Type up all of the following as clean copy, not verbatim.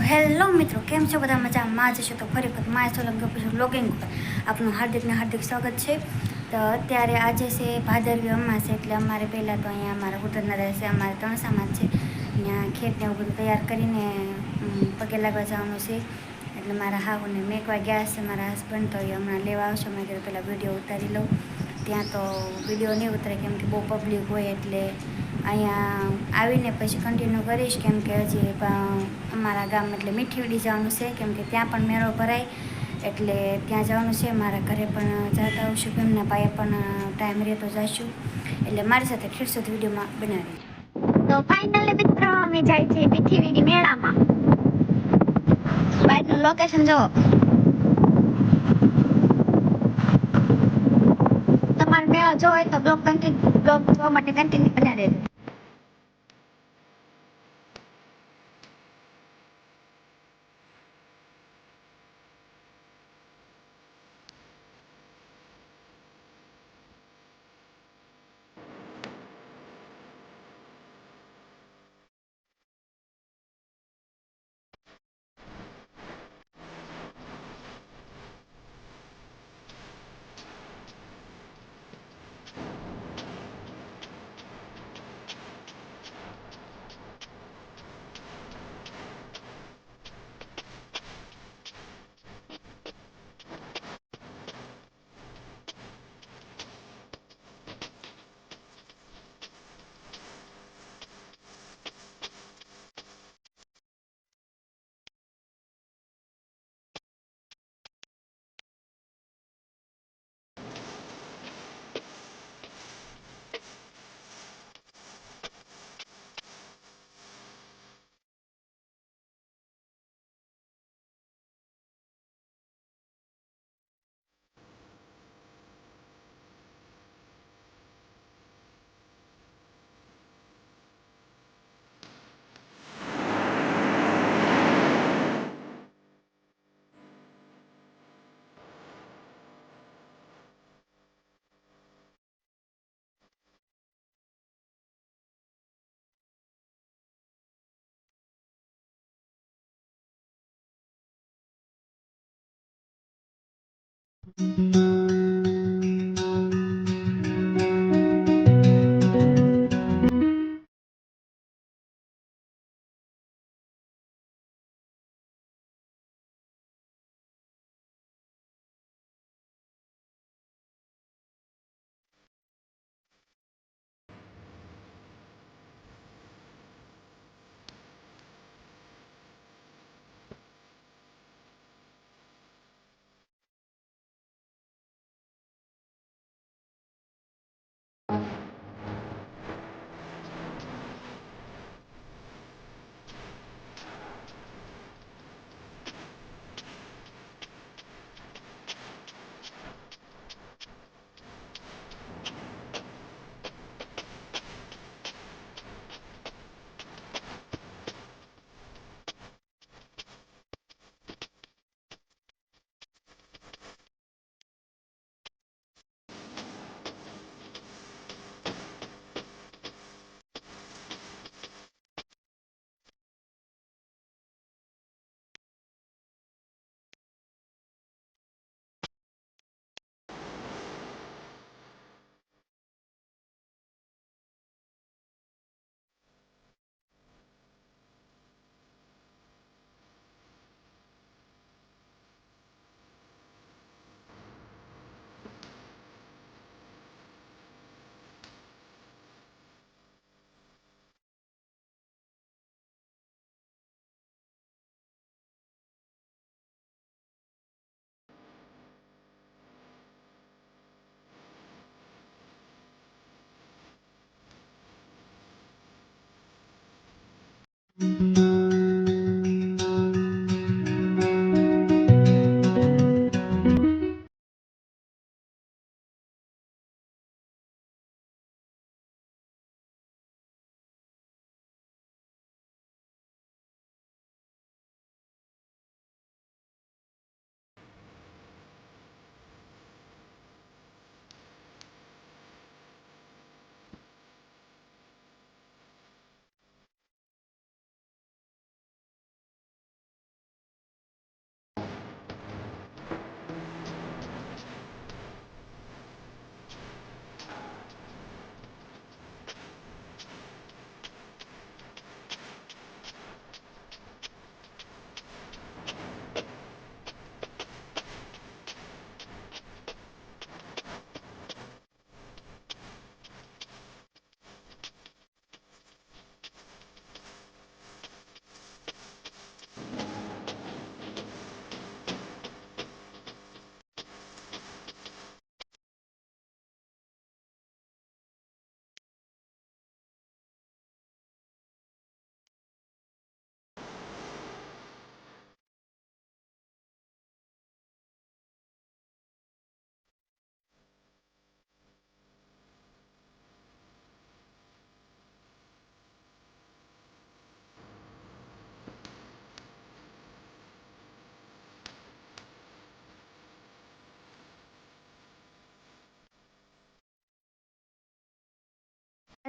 Hello મિત્રો, કેમ છો બધા? મજામાં જશો તો ફરી વખત માય સોલંકી ઓફિશિયલ બ્લોગિંગ ઉપર આપનું હાર્દિક સ્વાગત છે. તો અત્યારે આજે છે ભાદરવી અમાસ, એટલે અમારે પહેલાં તો અહીંયા અમારા ઉધરના રહેશે, અમારે ત્રણસામાં છે. ત્યાં ખેતને એવું બધું તૈયાર કરીને પગે લાગવા જવાનું છે. એટલે મારા હાહુને મેકવા ગયા છે, મારા હસબન્ડ તો એ હમણાં લેવા આવશે. મેં કીધું પહેલાં વિડીયો ઉતારી લઉં. ત્યાં તો વિડીયો નહીં ઉતરે કેમ કે બહુ પબ્લિક હોય, એટલે અહીંયા આવીને પછી કન્ટિન્યુ કરીશ. કેમ કે હજી અમારા ગામ એટલે મીઠીવડી જવાનું છે, કેમ કે ત્યાં પણ મેળો ભરાય, એટલે ત્યાં જવાનું છે. મારા ઘરે પણ જતા આવશું, એમના પાસે પણ ટાઈમ રહે તો જઈશું. એટલે મારી સાથે ખેડ સુધી વિડીયોમાં બનાવી. તો ફાઇનલી મિત્રો અમે જાય છે મીઠીવડી મેળામાં. બહારનું લોકેશન જો. તમારે મેળો જોવો હોય તો બ્લોગ જોવા માટે કન્ટિન્યુ બનાવી દેજો.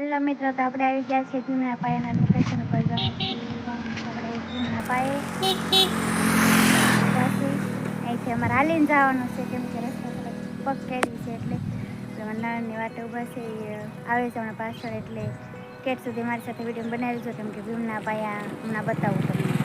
હેલો મિત્રો, તો આપણે આવી ગયા છીએ ભીમના પાયાના લોકેશન પર. આપણે ભીમના પાયે અહીંથી અમારે હાલીને જવાનું છે, કેમ કે રસ્તો થોડોક પગ કેરી છે, એટલે નળની વાટે ઊભા છે. એ આવે છે હમણાં પાછળ, એટલે કેટ સુધી મારી સાથે વિડીયો બનાવી છો, કેમ કે ભીમના પાયા હમણાં બતાવું તમને.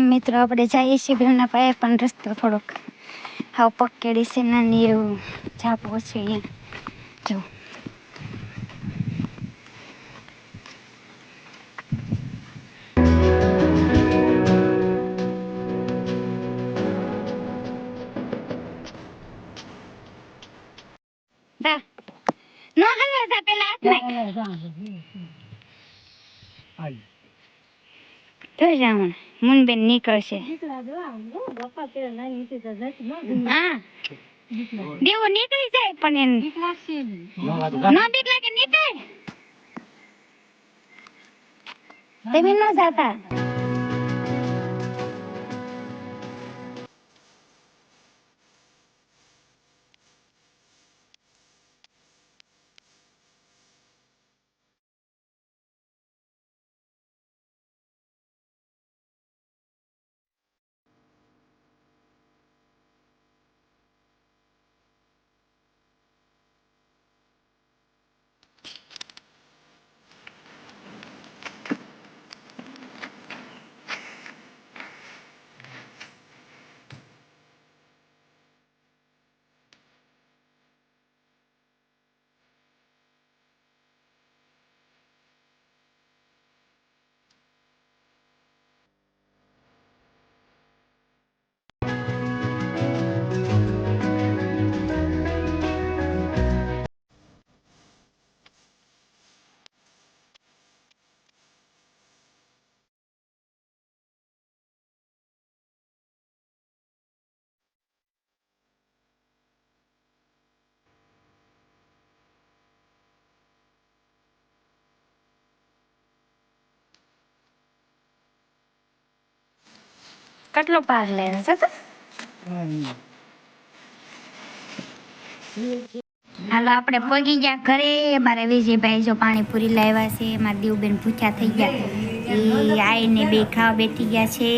મિત્રો, આપણે જઈએ છીએ ભીમના પાયે, પણ રસ્તો થોડોક હાવ પક્કેડી છે, નાની એવું ઝાપો છે અહીંયા જો. નો હલવા પેલા તો જાઉં મુનબેન નીકળશે. હા દેવો નીકળી જાય, પણ એને નો બીક લાગે નીકળે તમે ન જાતા. કેટલો ભાગ લે છે તો હાલો, આપણે પહોંચી ગયા ઘરે. મારા વિજયભાઈ જો પાણીપુરી લાવ્યા છે. મારા દેવબેન ભૂખ્યા થઈ ગયા, એ આઈને બે ખાવા બેઠી ગયા છે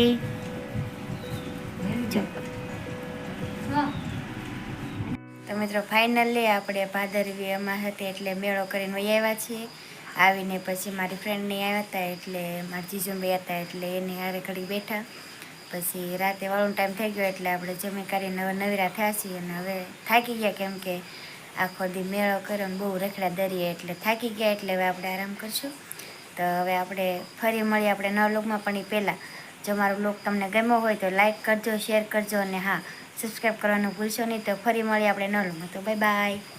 જો. તો મિત્રો, ફાઇનલી આપણે ભાદરવી અમાસ હતી એટલે મેળો કરીને વહી આવ્યા છીએ. આવીને પછી મારી ફ્રેન્ડને આવ્યા હતા, એટલે મારા જીજુભાઈ હતા, એટલે એની હારે ઘડી બેઠા. પછી રાતે વાળું ટાઈમ થઈ ગયો, એટલે આપણે જમી કરીને હવે નવીરા થયા છીએ. અને હવે થાકી ગયા, કેમ કે આખો દી મેળો કર્યો ને બહુ રખડા દરીએ, એટલે થાકી ગયા. એટલે હવે આપણે આરામ કરશું. તો હવે આપણે ફરી મળીએ આપણે નવા વ્લોગમાં. પણ એ પહેલાં જો મારો વ્લોગ તમને ગમ્યો હોય તો લાઈક કરજો, શેર કરજો, અને હા, સબસ્ક્રાઈબ કરવાનું ભૂલશો નહીં. તો ફરી મળીએ આપણે નવા વ્લોગમાં. તો બાય બાય.